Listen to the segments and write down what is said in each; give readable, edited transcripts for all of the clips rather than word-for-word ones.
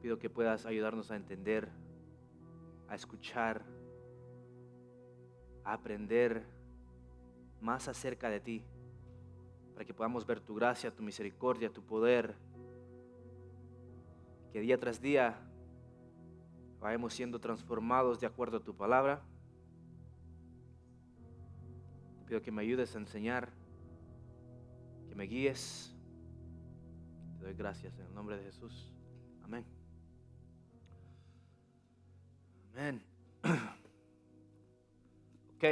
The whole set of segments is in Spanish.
Pido que puedas ayudarnos a entender, a escuchar, a aprender más acerca de ti, para que podamos ver tu gracia, tu misericordia, tu poder, que día tras día vayamos siendo transformados de acuerdo a tu palabra. Te pido que me ayudes a enseñar, que me guíes. Te doy gracias en el nombre de Jesús. Amén. Amén. Ok.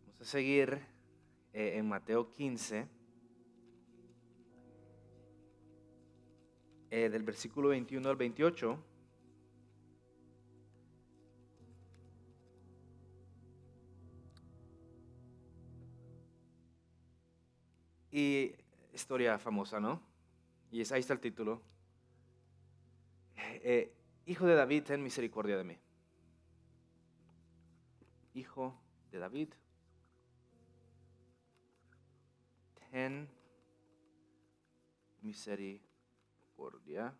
Vamos a seguir en Mateo 15, del versículo 21 al 28. Y historia famosa, ¿no? Y ahí está el título. Hijo de David, ten misericordia de mí. Hijo de David, ten misericordia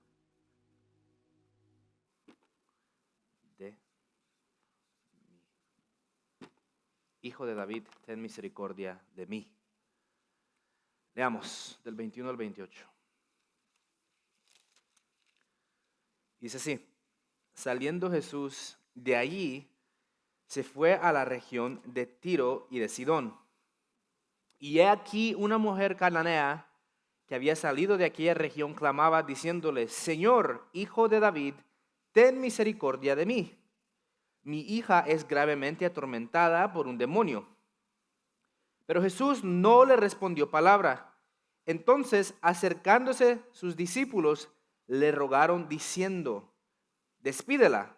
de mí. Hijo de David, ten misericordia de mí. Leamos del 21 al 28. Dice así: saliendo Jesús de allí, se fue a la región de Tiro y de Sidón. Y he aquí una mujer cananea que había salido de aquella región clamaba diciéndole: Señor, hijo de David, ten misericordia de mí. Mi hija es gravemente atormentada por un demonio. Pero Jesús no le respondió palabra. Entonces, acercándose sus discípulos, le rogaron diciendo: despídela,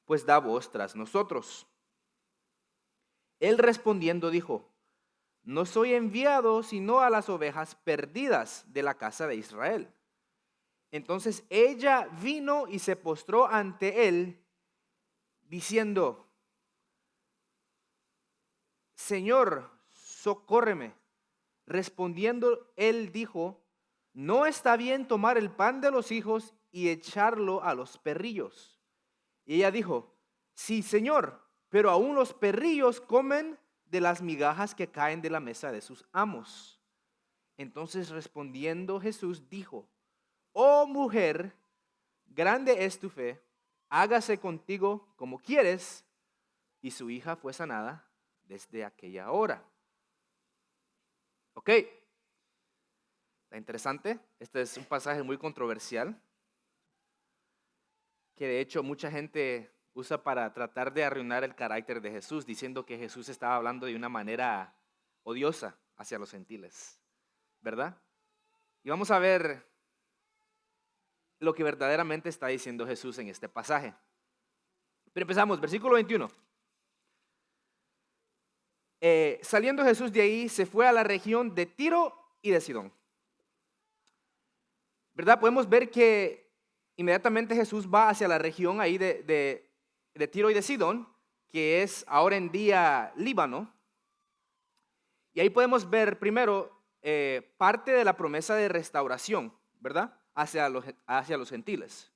pues da voz tras nosotros. Él respondiendo dijo: no soy enviado sino a las ovejas perdidas de la casa de Israel. Entonces ella vino y se postró ante él, diciendo: Señor, socórreme. Respondiendo él dijo: no está bien tomar el pan de los hijos y echarlo a los perrillos. Y ella dijo: sí, Señor, pero aún los perrillos comen de las migajas que caen de la mesa de sus amos. Entonces respondiendo Jesús dijo: oh mujer, grande es tu fe, hágase contigo como quieres. Y su hija fue sanada desde aquella hora. Ok, está interesante. Este es un pasaje muy controversial, que de hecho mucha gente usa para tratar de arruinar el carácter de Jesús, diciendo que Jesús estaba hablando de una manera odiosa hacia los gentiles, ¿verdad? Y vamos a ver lo que verdaderamente está diciendo Jesús en este pasaje. Pero empezamos, versículo 21. Saliendo Jesús de ahí, se fue a la región de Tiro y de Sidón. ¿Verdad? Podemos ver que inmediatamente Jesús va hacia la región ahí de Tiro y de Sidón, que es ahora en día Líbano. Y ahí podemos ver primero parte de la promesa de restauración, ¿verdad? Hacia los gentiles.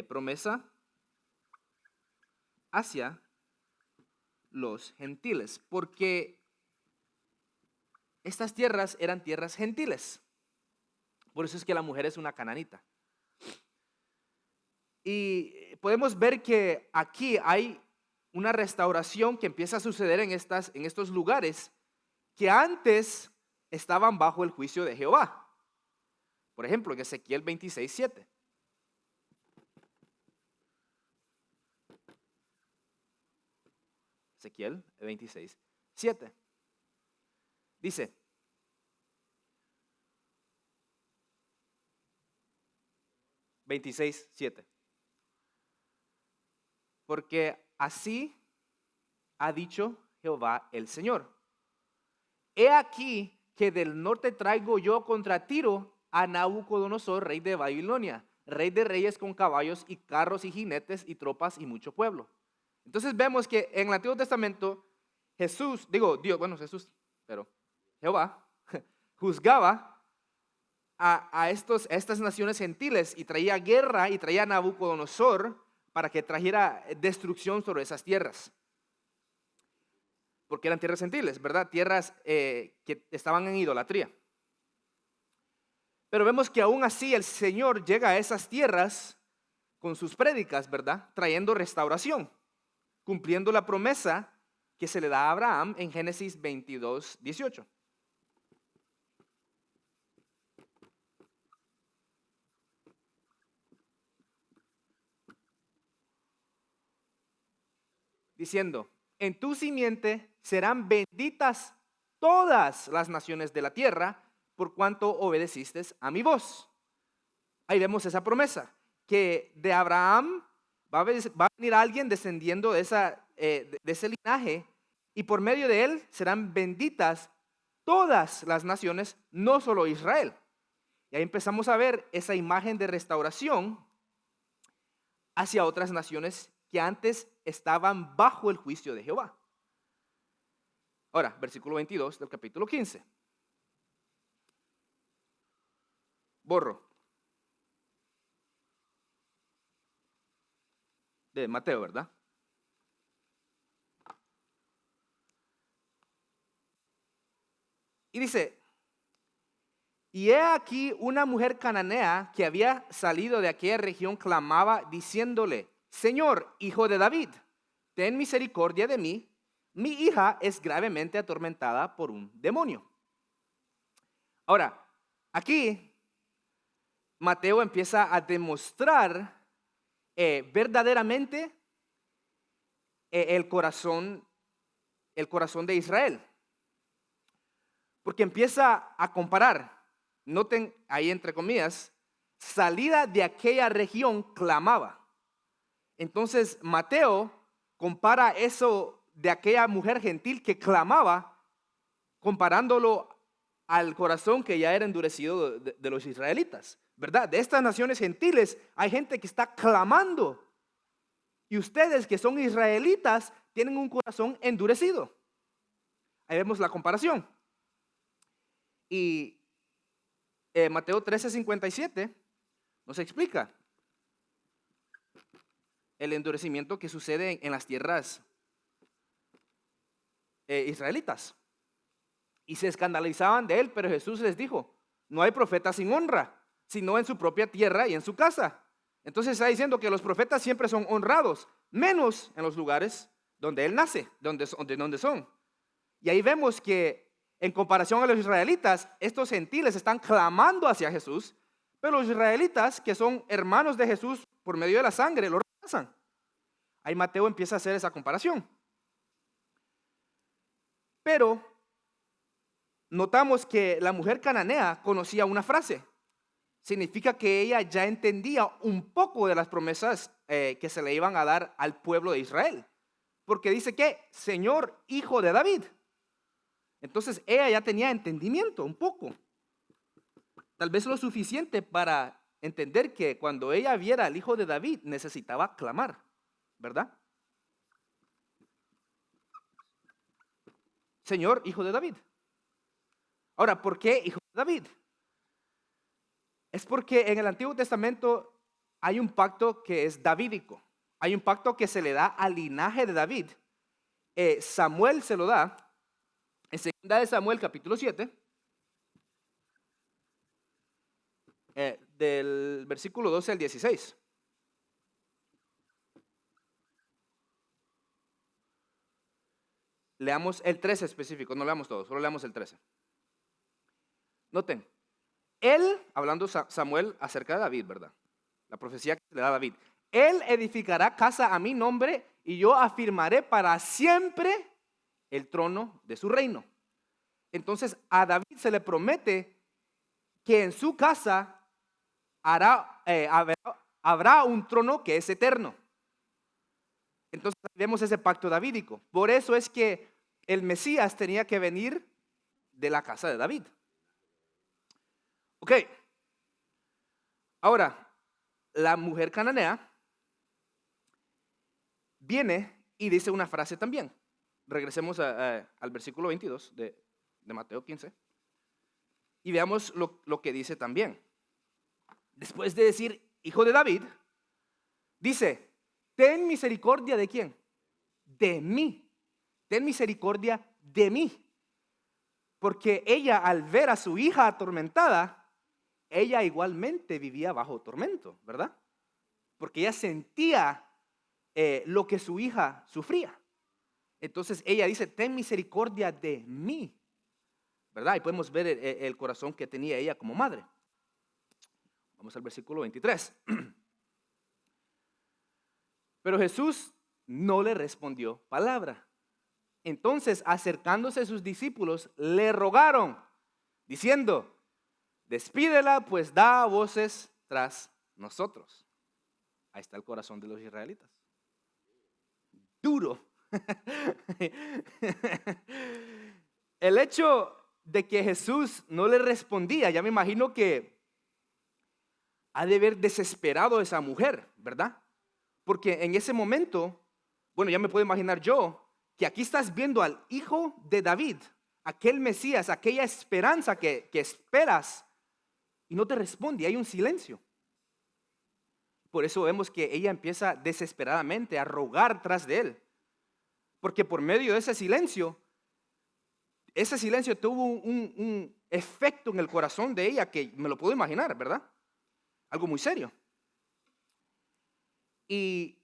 Promesa hacia los gentiles, porque estas tierras eran tierras gentiles. Por eso es que la mujer es una cananita. Y podemos ver que aquí hay una restauración que empieza a suceder en estos lugares que antes estaban bajo el juicio de Jehová. Por ejemplo, en Ezequiel 26:7. Ezequiel 26:7. Dice: porque así ha dicho Jehová el Señor: he aquí que del norte traigo yo contra Tiro a Nabucodonosor, rey de Babilonia, rey de reyes con caballos y carros y jinetes y tropas y mucho pueblo. Entonces vemos que en el Antiguo Testamento Jehová juzgaba a estas naciones gentiles y traía guerra y traía a Nabucodonosor para que trajera destrucción sobre esas tierras. Porque eran tierras gentiles, ¿verdad? Tierras que estaban en idolatría. Pero vemos que aún así el Señor llega a esas tierras con sus prédicas, ¿verdad? Trayendo restauración, cumpliendo la promesa que se le da a Abraham en Génesis 22:18. Diciendo, en tu simiente serán benditas todas las naciones de la tierra, por cuanto obedeciste a mi voz. Ahí vemos esa promesa, que de Abraham va a venir alguien descendiendo de ese linaje, y por medio de él serán benditas todas las naciones, no solo Israel. Y ahí empezamos a ver esa imagen de restauración hacia otras naciones que antes estaban bajo el juicio de Jehová. Ahora, versículo 22 del capítulo 15. Borro. De Mateo, ¿verdad? Y dice, y he aquí una mujer cananea que había salido de aquella región clamaba diciéndole, Señor, hijo de David, ten misericordia de mí, mi hija es gravemente atormentada por un demonio. Ahora, aquí Mateo empieza a demostrar verdaderamente el corazón de Israel. Porque empieza a comparar, noten ahí entre comillas, salida de aquella región clamaba. Entonces Mateo compara eso de aquella mujer gentil que clamaba, comparándolo al corazón que ya era endurecido de los israelitas, ¿verdad? De estas naciones gentiles hay gente que está clamando. Y ustedes que son israelitas tienen un corazón endurecido. Ahí vemos la comparación. Y Mateo 13:57 nos explica el endurecimiento que sucede en las tierras israelitas. Y se escandalizaban de él, pero Jesús les dijo, no hay profeta sin honra, sino en su propia tierra y en su casa. Entonces está diciendo que los profetas siempre son honrados, menos en los lugares donde él nace, donde son. Y ahí vemos que en comparación a los israelitas, estos gentiles están clamando hacia Jesús, pero los israelitas, que son hermanos de Jesús por medio de la sangre, lo rechazan. Ahí Mateo empieza a hacer esa comparación. Pero notamos que la mujer cananea conocía una frase. Significa que ella ya entendía un poco de las promesas que se le iban a dar al pueblo de Israel. Porque dice que, Señor, hijo de David. Entonces ella ya tenía entendimiento un poco. Tal vez lo suficiente para entender que cuando ella viera al hijo de David necesitaba clamar, ¿verdad? Señor, hijo de David. Ahora, ¿por qué hijo de David? Es porque en el Antiguo Testamento hay un pacto que es davídico. Hay un pacto que se le da al linaje de David. Samuel se lo da en 2 de Samuel capítulo 7, del versículo 12 al 16. Leamos el 13 específico, no leamos todo, solo leamos el 13. Noten, él, hablando Samuel acerca de David, ¿verdad? La profecía que le da a David. Él edificará casa a mi nombre y yo afirmaré para siempre el trono de su reino. Entonces a David se le promete que en su casa habrá un trono que es eterno. Entonces vemos ese pacto davídico. Por eso es que el Mesías tenía que venir de la casa de David. Ok. Ahora, la mujer cananea viene y dice una frase también. Regresemos al versículo 22 de Mateo 15. Y veamos lo que dice también. Después de decir, hijo de David, dice, ten misericordia ¿de quién? De mí. Ten misericordia de mí. Porque ella, al ver a su hija atormentada, ella igualmente vivía bajo tormento, ¿verdad? Porque ella sentía lo que su hija sufría. Entonces ella dice, ten misericordia de mí, ¿verdad? Y podemos ver el corazón que tenía ella como madre. Vamos al versículo 23. Pero Jesús no le respondió palabra. Entonces, acercándose a sus discípulos, le rogaron, diciendo, despídela, pues da voces tras nosotros. Ahí está el corazón de los israelitas. Duro. El hecho de que Jesús no le respondía, ya me imagino que ha de haber desesperado a esa mujer, ¿verdad? Porque en ese momento, bueno, ya me puedo imaginar yo, que aquí estás viendo al hijo de David, aquel Mesías, aquella esperanza que esperas, y no te responde, hay un silencio. Por eso vemos que ella empieza desesperadamente a rogar tras de él. Porque por medio de ese silencio tuvo un efecto en el corazón de ella que me lo puedo imaginar, ¿verdad? Algo muy serio. Y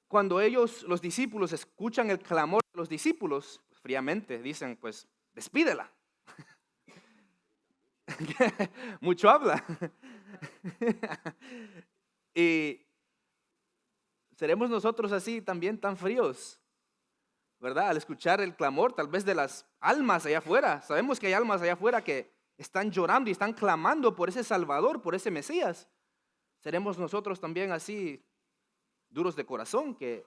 cuando los discípulos, escuchan el clamor de los discípulos, fríamente dicen, pues, despídela. Mucho habla. Y seremos nosotros así también tan fríos, ¿verdad? Al escuchar el clamor tal vez de las almas allá afuera. Sabemos que hay almas allá afuera que están llorando y están clamando por ese Salvador, por ese Mesías. Seremos nosotros también así duros de corazón, que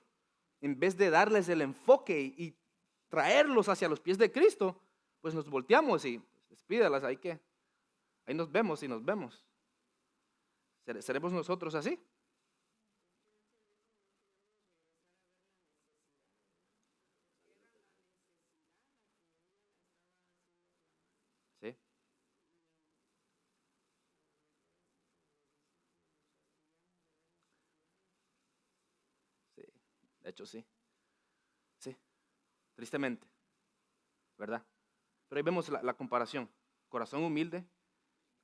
en vez de darles el enfoque y traerlos hacia los pies de Cristo, pues nos volteamos y pues, despídalas, ahí nos vemos y nos vemos. ¿Seremos nosotros así? Sí, sí, de hecho sí, sí, tristemente, ¿verdad? Pero ahí vemos la comparación, corazón humilde,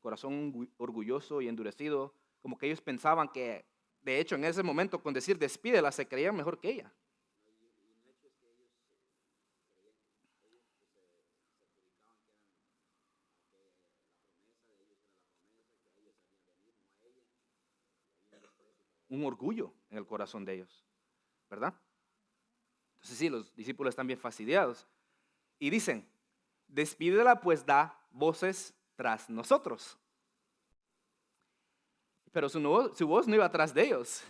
corazón orgulloso y endurecido, como que ellos pensaban que, de hecho, en ese momento con decir despídela, se creían mejor que ella. Un orgullo en el corazón de ellos, ¿verdad? Entonces sí, los discípulos están bien fastidiados y dicen, despídela pues da voces tras nosotros. Pero su voz no iba atrás de ellos.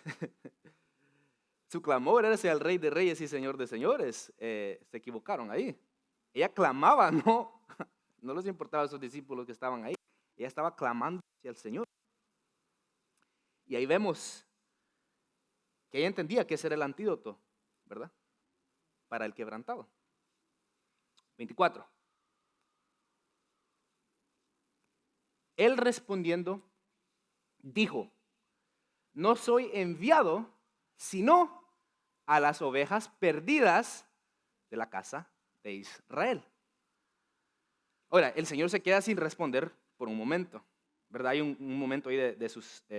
Su clamor era hacia el Rey de Reyes y Señor de Señores. Se equivocaron ahí. Ella clamaba, no les importaba a esos discípulos que estaban ahí. Ella estaba clamando hacia el Señor. Y ahí vemos que ella entendía que ese era el antídoto, ¿verdad? Para el quebrantado. 24. Él respondiendo, dijo, no soy enviado sino a las ovejas perdidas de la casa de Israel. Ahora, el Señor se queda sin responder por un momento, ¿verdad? Hay un momento ahí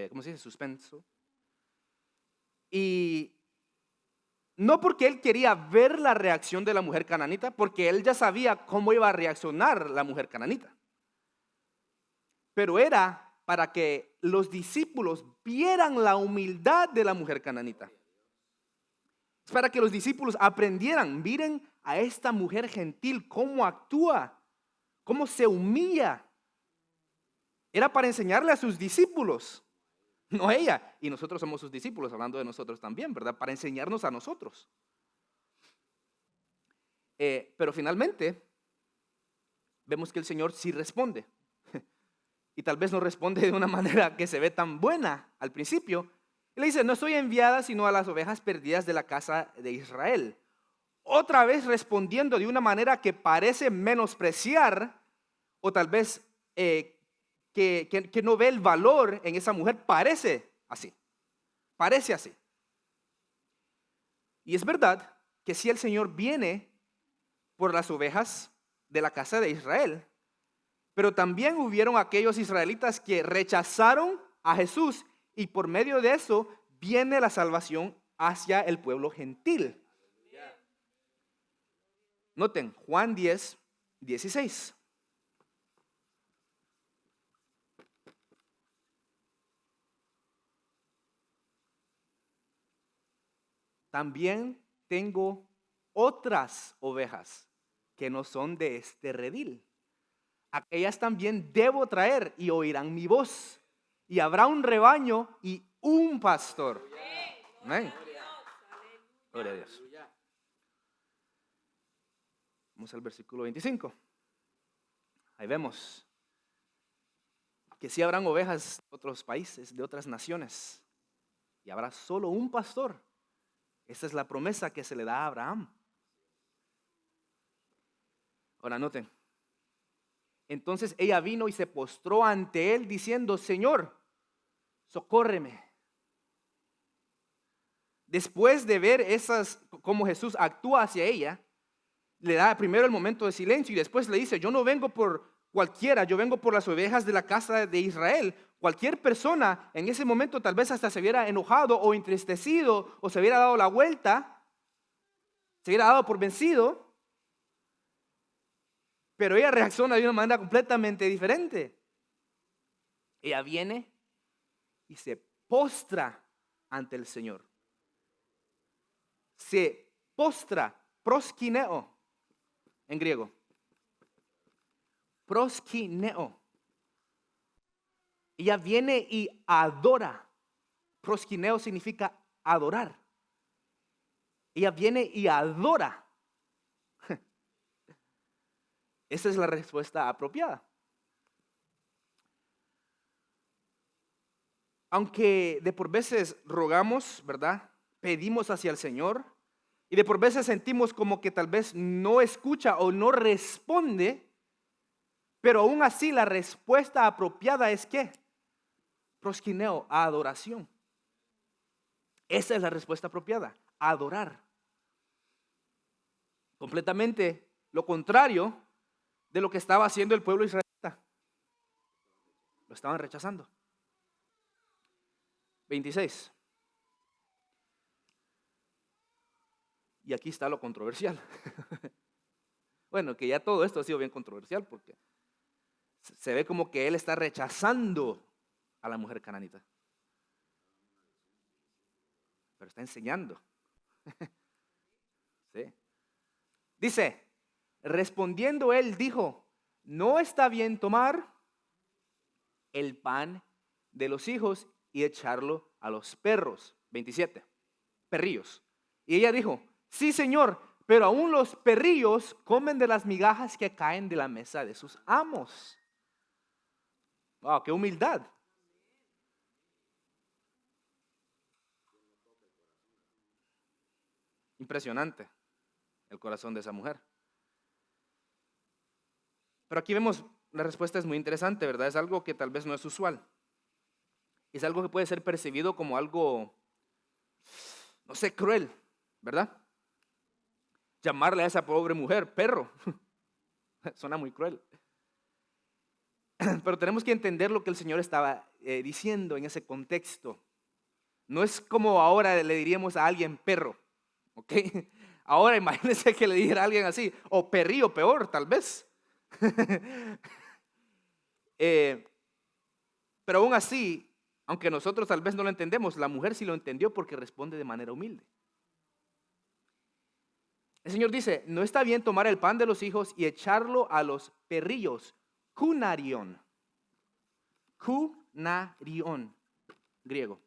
¿cómo se dice? Suspenso. Y no porque él quería ver la reacción de la mujer cananita, porque él ya sabía cómo iba a reaccionar la mujer cananita. Pero era para que los discípulos vieran la humildad de la mujer cananita. Es para que los discípulos aprendieran, miren a esta mujer gentil, cómo actúa, cómo se humilla. Era para enseñarle a sus discípulos, no a ella. Y nosotros somos sus discípulos, hablando de nosotros también, ¿verdad? Para enseñarnos a nosotros. Pero finalmente, vemos que el Señor sí responde. Y tal vez no responde de una manera que se ve tan buena al principio. Y le dice, no soy enviada sino a las ovejas perdidas de la casa de Israel. Otra vez respondiendo de una manera que parece menospreciar o tal vez que no ve el valor en esa mujer, parece así. Parece así. Y es verdad que si el Señor viene por las ovejas de la casa de Israel, pero también hubieron aquellos israelitas que rechazaron a Jesús y por medio de eso viene la salvación hacia el pueblo gentil. Noten, Juan 10, 16. También tengo otras ovejas que no son de este redil. Aquellas también debo traer y oirán mi voz. Y habrá un rebaño y un pastor. Amén. Gloria a Dios. Vamos al versículo 25. Ahí vemos que sí habrán ovejas de otros países, de otras naciones. Y habrá solo un pastor. Esa es la promesa que se le da a Abraham. Ahora noten. Entonces ella vino y se postró ante él diciendo: Señor, socórreme. Después de ver cómo Jesús actúa hacia ella, le da primero el momento de silencio y después le dice: yo no vengo por cualquiera, yo vengo por las ovejas de la casa de Israel. Cualquier persona en ese momento tal vez hasta se hubiera enojado o entristecido o se hubiera dado la vuelta, se hubiera dado por vencido, pero ella reacciona de una manera completamente diferente. Ella viene y se postra ante el Señor. Se postra, proskineo en griego. Proskineo. Ella viene y adora. Proskineo significa adorar. Ella viene y adora. Esa es la respuesta apropiada. Aunque de por veces rogamos, ¿verdad? Pedimos hacia el Señor y de por veces sentimos como que tal vez no escucha o no responde, pero aún así la respuesta apropiada es ¿qué? Proskineo, adoración. Esa es la respuesta apropiada, adorar. Completamente lo contrario de lo que estaba haciendo el pueblo israelita. Lo estaban rechazando. 26. Y aquí está lo controversial. Bueno, que ya todo esto ha sido bien controversial porque se ve como que él está rechazando a la mujer cananita. Pero está enseñando. ¿Sí? Dice, respondiendo él dijo: no está bien tomar el pan de los hijos y echarlo a los perros. 27. Perrillos. Y ella dijo: sí, Señor, pero aún los perrillos comen de las migajas que caen de la mesa de sus amos. Wow, qué humildad. Impresionante el corazón de esa mujer. Pero aquí vemos, la respuesta es muy interesante, ¿verdad? Es algo que tal vez no es usual. Es algo que puede ser percibido como algo, no sé, cruel, ¿verdad? Llamarle a esa pobre mujer perro. Suena muy cruel. Pero tenemos que entender lo que el Señor estaba diciendo en ese contexto. No es como ahora le diríamos a alguien perro, ¿ok? Ahora imagínense que le dijera a alguien así, o perrillo, peor tal vez. Pero aún así, aunque nosotros tal vez no lo entendemos, la mujer sí lo entendió porque responde de manera humilde. El Señor dice: no está bien tomar el pan de los hijos y echarlo a los perrillos. Kunarion. Kunarion, griego.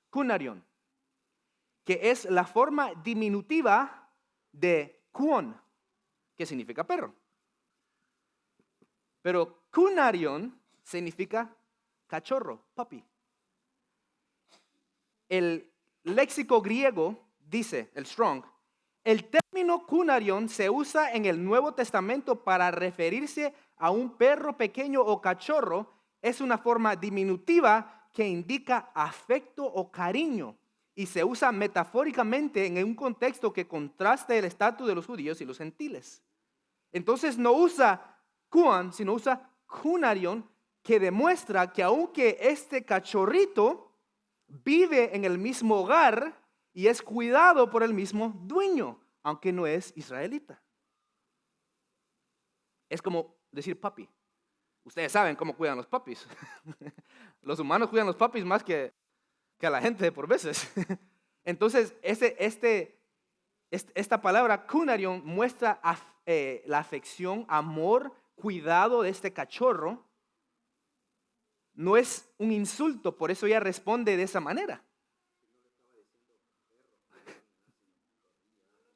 Kunarion, que es la forma diminutiva de kuon, que significa perro. Pero kunarion significa cachorro, puppy. El léxico griego dice, el Strong, el término kunarion se usa en el Nuevo Testamento para referirse a un perro pequeño o cachorro es una forma diminutiva que indica afecto o cariño y se usa metafóricamente en un contexto que contrasta el estatus de los judíos y los gentiles. Entonces no usa kuan, sino usa kunarion, que demuestra que aunque este cachorrito vive en el mismo hogar y es cuidado por el mismo dueño, aunque no es israelita. Es como decir papi. Ustedes saben cómo cuidan los papis. Los humanos cuidan los papis más que a la gente por veces. Entonces, esta palabra kunarion muestra la afección, amor, cuidado de este cachorro. No es un insulto, por eso ella responde de esa manera.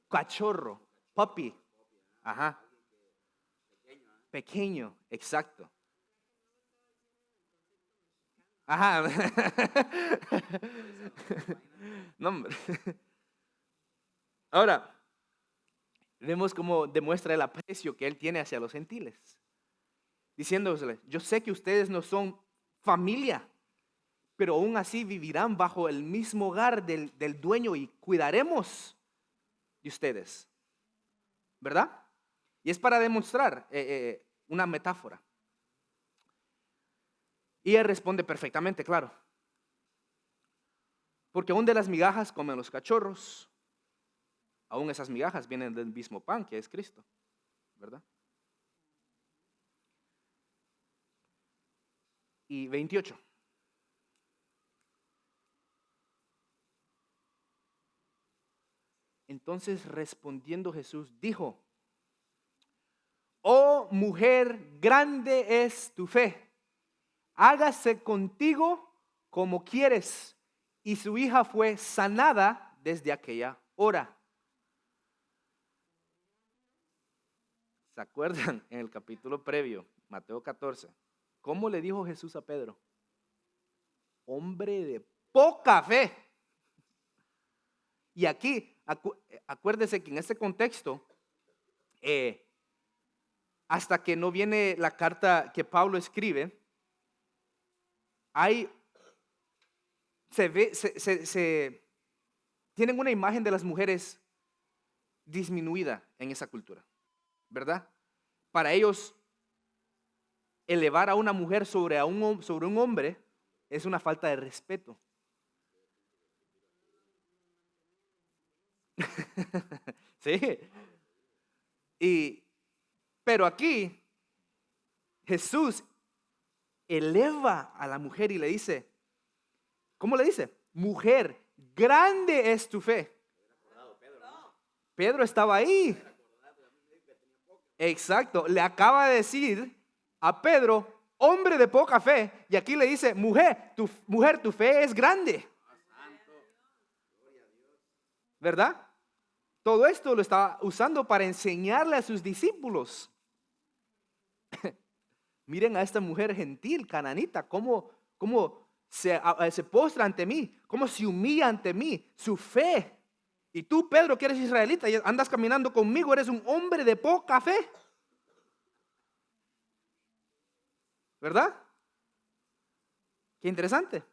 Cachorro, puppy. Ajá. Pequeño, exacto. Ajá. No, hombre. Ahora, vemos cómo demuestra el aprecio que él tiene hacia los gentiles. Diciéndoles, yo sé que ustedes no son familia, pero aún así vivirán bajo el mismo hogar del dueño y cuidaremos de ustedes. ¿Verdad? Y es para demostrar una metáfora. Y él responde perfectamente, claro. Porque aún de las migajas comen los cachorros. Aún esas migajas vienen del mismo pan que es Cristo. ¿Verdad? Y 28. Entonces respondiendo Jesús dijo: oh mujer, grande es tu fe. Hágase contigo como quieres. Y su hija fue sanada desde aquella hora. ¿Se acuerdan en el capítulo previo, Mateo 14? ¿Cómo le dijo Jesús a Pedro? Hombre de poca fe. Y aquí, acuérdese que en este contexto, hasta que no viene la carta que Pablo escribe, tienen una imagen de las mujeres disminuida en esa cultura, ¿verdad? Para ellos, elevar a una mujer sobre un hombre es una falta de respeto. Sí. Pero aquí, Jesús eleva a la mujer y le dice, ¿cómo le dice? Mujer, grande es tu fe. Pedro estaba ahí. Exacto, le acaba de decir a Pedro, hombre de poca fe, y aquí le dice, mujer, tu fe es grande. ¿Verdad? Todo esto lo estaba usando para enseñarle a sus discípulos. Miren a esta mujer gentil, cananita, cómo se postra ante mí, cómo se humilla ante mí, su fe. Y tú, Pedro, que eres israelita y andas caminando conmigo, eres un hombre de poca fe. ¿Verdad? Qué interesante.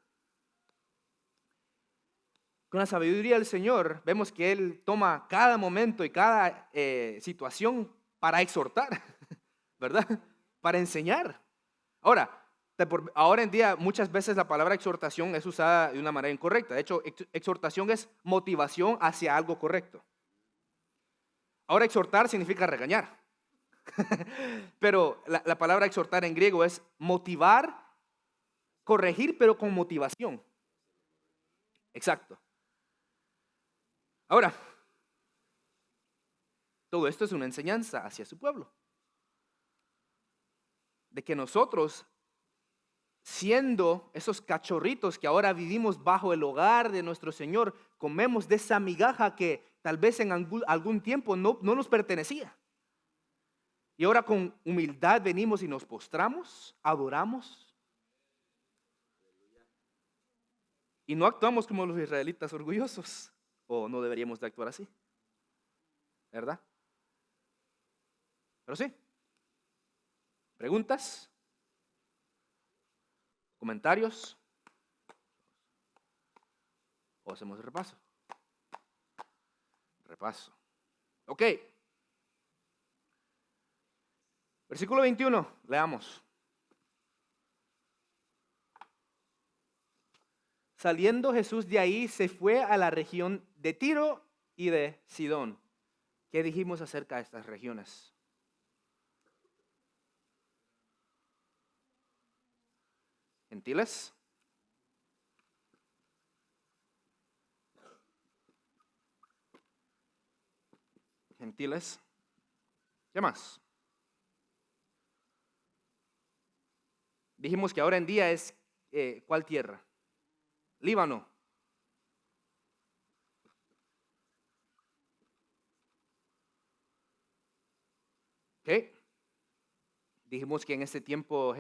Con la sabiduría del Señor, vemos que Él toma cada momento y cada situación para exhortar, ¿verdad? Para enseñar. Ahora en día muchas veces la palabra exhortación es usada de una manera incorrecta. De hecho, exhortación es motivación hacia algo correcto. Ahora exhortar significa regañar. Pero la palabra exhortar en griego es motivar, corregir, pero con motivación. Exacto. Ahora, todo esto es una enseñanza hacia su pueblo. De que nosotros, siendo esos cachorritos que ahora vivimos bajo el hogar de nuestro Señor, comemos de esa migaja que tal vez en algún tiempo no nos pertenecía. Y ahora con humildad venimos y nos postramos, adoramos. Y no actuamos como los israelitas orgullosos. O no deberíamos de actuar así. ¿Verdad? Pero sí. ¿Preguntas? ¿Comentarios? ¿O hacemos repaso? Repaso. Ok. Versículo 21, leamos. Saliendo Jesús de ahí, se fue a la región de Tiro y de Sidón. ¿Qué dijimos acerca de estas regiones? ¿Gentiles? Gentiles. ¿Qué más? Dijimos que ahora en día es, ¿cuál tierra? Líbano. ¿Ok? Dijimos que en este tiempo,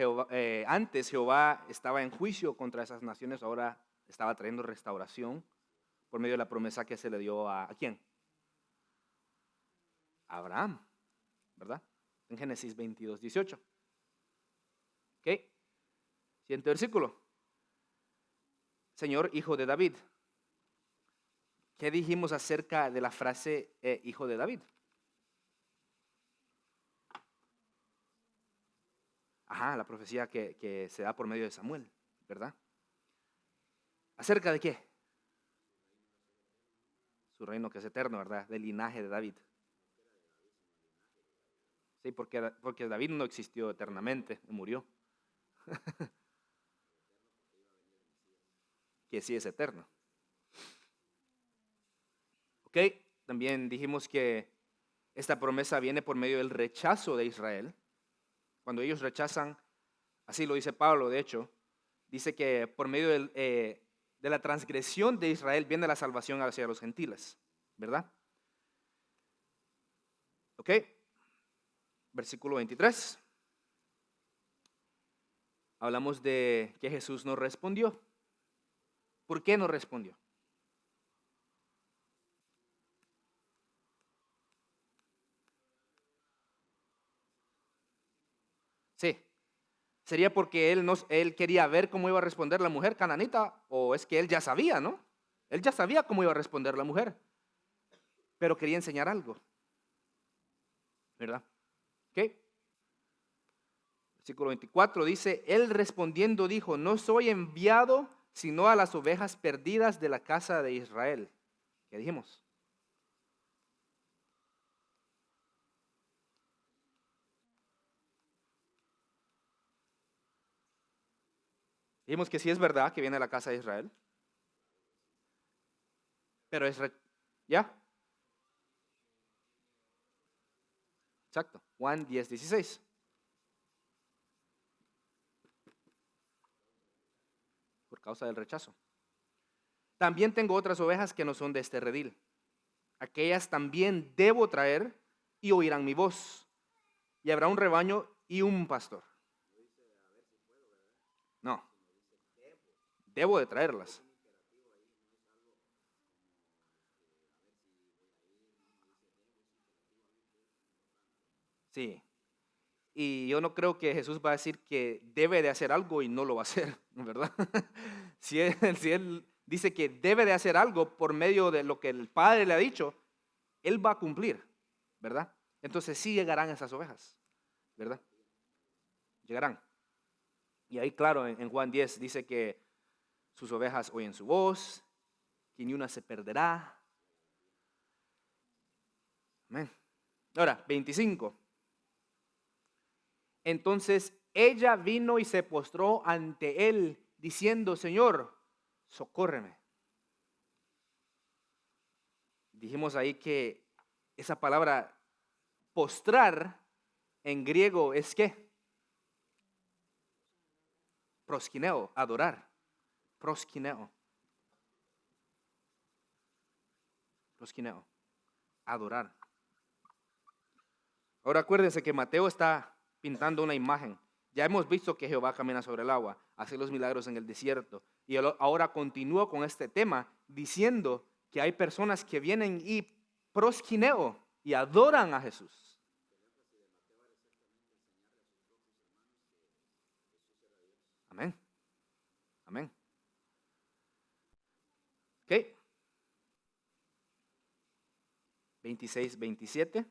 antes Jehová estaba en juicio contra esas naciones, ahora estaba trayendo restauración por medio de la promesa que se le dio ¿a quién? A Abraham, ¿verdad? En Génesis 22, 18. ¿Ok? Siguiente versículo. Señor, hijo de David. ¿Qué dijimos acerca de la frase hijo de David? Ajá, la profecía que se da por medio de Samuel, ¿verdad? ¿Acerca de qué? Su reino que es eterno, ¿verdad? Del linaje de David. Sí, porque David no existió eternamente, murió. Que sí es eterno. Ok, también dijimos que esta promesa viene por medio del rechazo de Israel. Cuando ellos rechazan, así lo dice Pablo, de hecho, dice que por medio de la transgresión de Israel viene la salvación hacia los gentiles, ¿verdad? Ok, versículo 23. Hablamos de que Jesús no respondió. ¿Por qué no respondió? Sí. ¿Sería porque él quería ver cómo iba a responder la mujer cananita? ¿O es que él ya sabía, no? Él ya sabía cómo iba a responder la mujer, pero quería enseñar algo, ¿verdad? ¿Ok? Versículo 24 dice, él respondiendo dijo, no soy enviado sino a las ovejas perdidas de la casa de Israel. ¿Qué dijimos? Dijimos que sí es verdad que viene a la casa de Israel, pero ¿ya? Exacto, Juan 10, 16. Por causa del rechazo. También tengo otras ovejas que no son de este redil. Aquellas también debo traer y oirán mi voz. Y habrá un rebaño y un pastor. No, debo de traerlas. Sí. Y yo no creo que Jesús va a decir que debe de hacer algo y no lo va a hacer, ¿verdad? Si él dice que debe de hacer algo por medio de lo que el Padre le ha dicho, Él va a cumplir, ¿verdad? Entonces sí llegarán esas ovejas, ¿verdad? Llegarán. Y ahí, claro, en Juan 10 dice que sus ovejas oyen su voz, que ni una se perderá. Amén. Ahora, 25. Entonces ella vino y se postró ante él, diciendo, Señor, socórreme. Dijimos ahí que esa palabra postrar en griego es ¿qué? Proskineo, adorar. Proskineo. Proskineo, adorar. Ahora acuérdense que Mateo está pintando una imagen. Ya hemos visto que Jehová camina sobre el agua, hace los milagros en el desierto. Y ahora continúa con este tema diciendo que hay personas que vienen y proskineo y adoran a Jesús. Amén. Amén. Ok. 26, 27.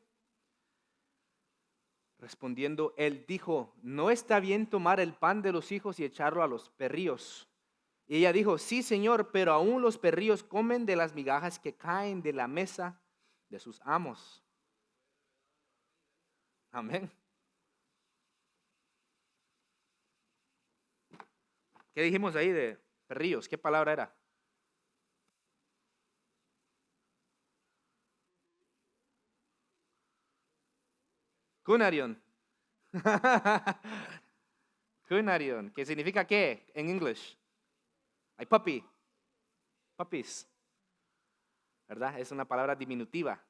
Respondiendo, él dijo, no está bien tomar el pan de los hijos y echarlo a los perrillos. Y ella dijo, sí, Señor, pero aún los perrillos comen de las migajas que caen de la mesa de sus amos. Amén. ¿Qué dijimos ahí de perrillos? ¿Qué palabra era? Cunarion. Cunarion. ¿Qué significa qué en inglés? Hay puppy. Puppies. ¿Verdad? Es una palabra diminutiva.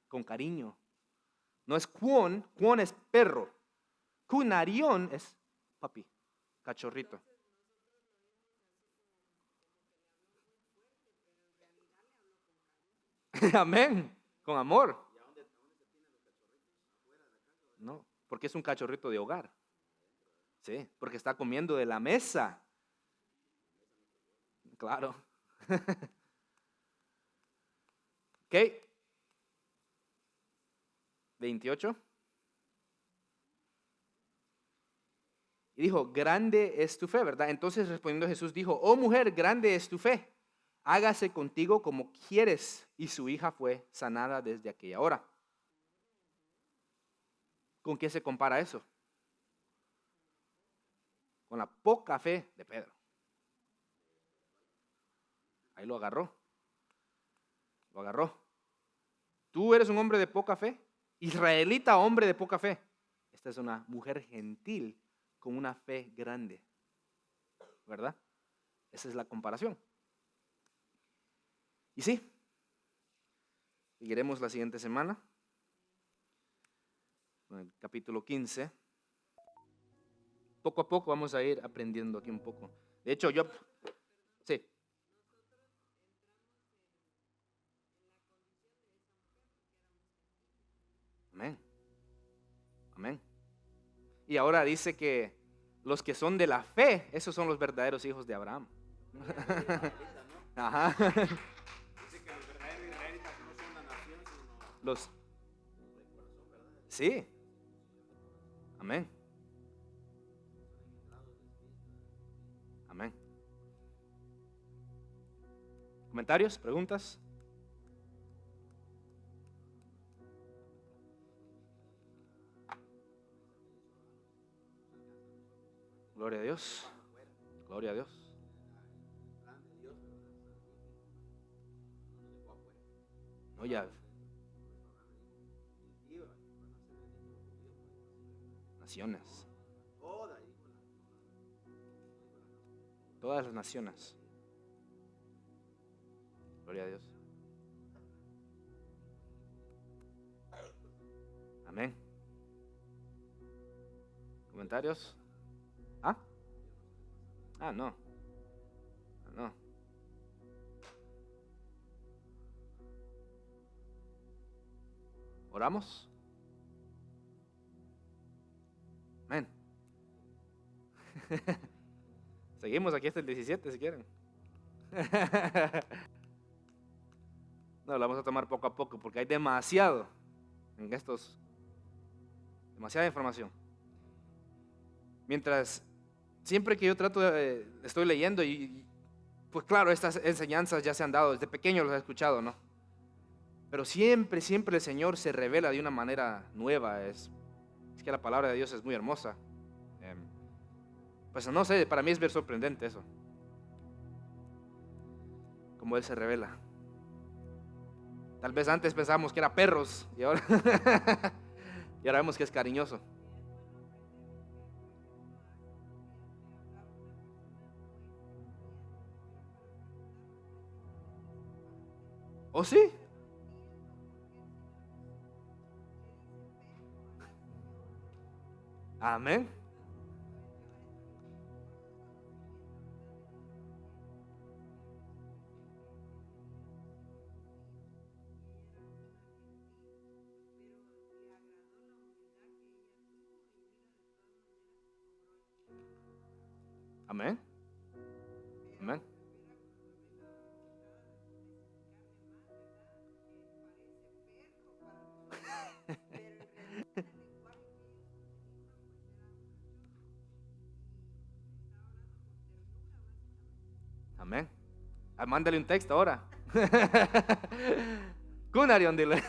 Con cariño. No es cuon. Cuon es perro. Cunarion es puppy. Cachorrito. Amén. Con amor. No, porque es un cachorrito de hogar. Sí, porque está comiendo de la mesa. Claro. Ok. 28. Y dijo, grande es tu fe, ¿verdad? Entonces respondiendo Jesús dijo, oh mujer, grande es tu fe. Hágase contigo como quieres. Y su hija fue sanada desde aquella hora. ¿Con qué se compara eso? Con la poca fe de Pedro. Ahí lo agarró. Lo agarró. Tú eres un hombre de poca fe. Israelita, hombre de poca fe. Esta es una mujer gentil con una fe grande. ¿Verdad? Esa es la comparación. Y sí, seguiremos la siguiente semana. En el capítulo 15. Poco a poco vamos a ir aprendiendo aquí un poco. De hecho, sí, amén, amén. Y ahora dice que los que son de la fe, esos son los verdaderos hijos de Abraham. Ajá. Dice que los verdaderos israelitas no son una nación, sino Los, sí, amén, amén. ¿Comentarios? ¿Preguntas? Gloria a Dios. Gloria a Dios. plan de Dios, ¿verdad? No nos dejó afuera. No, ya, Y van a ser benditos los judíos, naciones. toda, Todas las naciones. Gloria a Dios. Amén. ¿Comentarios? ¿Ah? Ah, no. Ah, no. ¿Oramos? Amén. Seguimos aquí hasta el 17 si quieren. No, lo vamos a tomar poco a poco porque hay demasiado en demasiada información. Mientras, siempre que yo estoy leyendo pues claro, estas enseñanzas ya se han dado, desde pequeño los he escuchado, ¿no? Pero siempre, siempre el Señor se revela de una manera nueva. Es que la palabra de Dios es muy hermosa. Pues no sé, para mí es ver sorprendente eso. Como Él se revela. Tal vez antes pensábamos que era perros y ahora, y ahora vemos que es cariñoso. ¿Oh, sí? Amén. Amén. Amén. Amén. Ah, mándale un texto ahora. Cunarion, dile.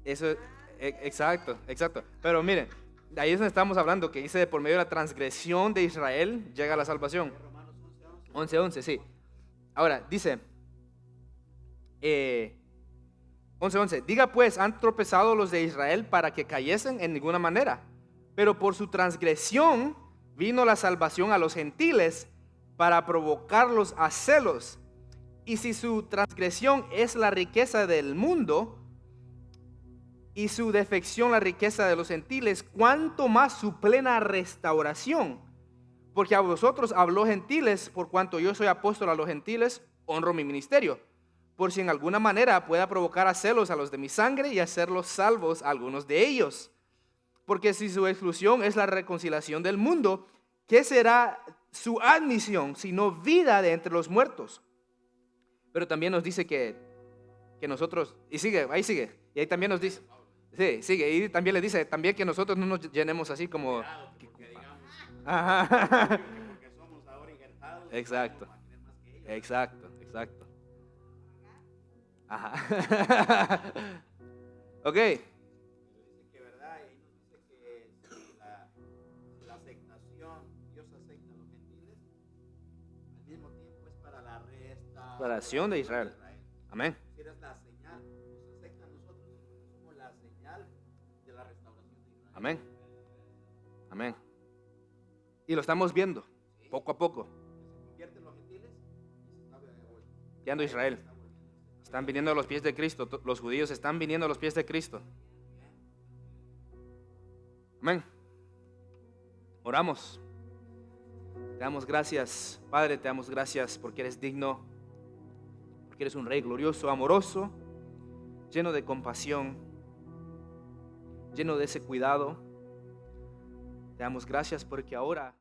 Eso, exacto, exacto. Pero miren, de ahí es donde estamos hablando, que dice por medio de la transgresión de Israel llega la salvación. 11:11, sí. Ahora, dice, 11:11, diga pues, ¿han tropezado los de Israel para que cayesen? En ninguna manera. Pero por su transgresión vino la salvación a los gentiles para provocarlos a celos. Y si su transgresión es la riqueza del mundo y su defección la riqueza de los gentiles, ¿cuánto más su plena restauración? Porque a vosotros habló gentiles, por cuanto yo soy apóstol a los gentiles, honro mi ministerio, por si en alguna manera pueda provocar a celos a los de mi sangre y hacerlos salvos a algunos de ellos. Porque si su exclusión es la reconciliación del mundo, ¿qué será su admisión sino vida de entre los muertos? Pero también nos dice que nosotros, y sigue, ahí sigue, y ahí también nos dice, sí, sigue, y también le dice también que nosotros no nos llenemos así como... Porque digamos, Ajá. porque somos ahora injertados. Exacto, vamos a tener más que ellos. exacto, exacto. Ajá. Ok, Pero dice que verdad, y ahí nos dice que si la aceptación, Dios acepta a los gentiles, al mismo tiempo es para la restauración de Israel. Amén. Si eres la señal, nos acepta a nosotros, nosotros somos la señal de la restauración de Israel. Amén. Amén. Y lo estamos viendo, poco a poco. Se convierten los gentiles y se está Yendo a Israel. Están viniendo a los pies de Cristo. Los judíos están viniendo a los pies de Cristo. Amén. Oramos. Te damos gracias, Padre, te damos gracias porque eres digno, porque eres un rey glorioso, amoroso, lleno de compasión, lleno de ese cuidado. Te damos gracias porque ahora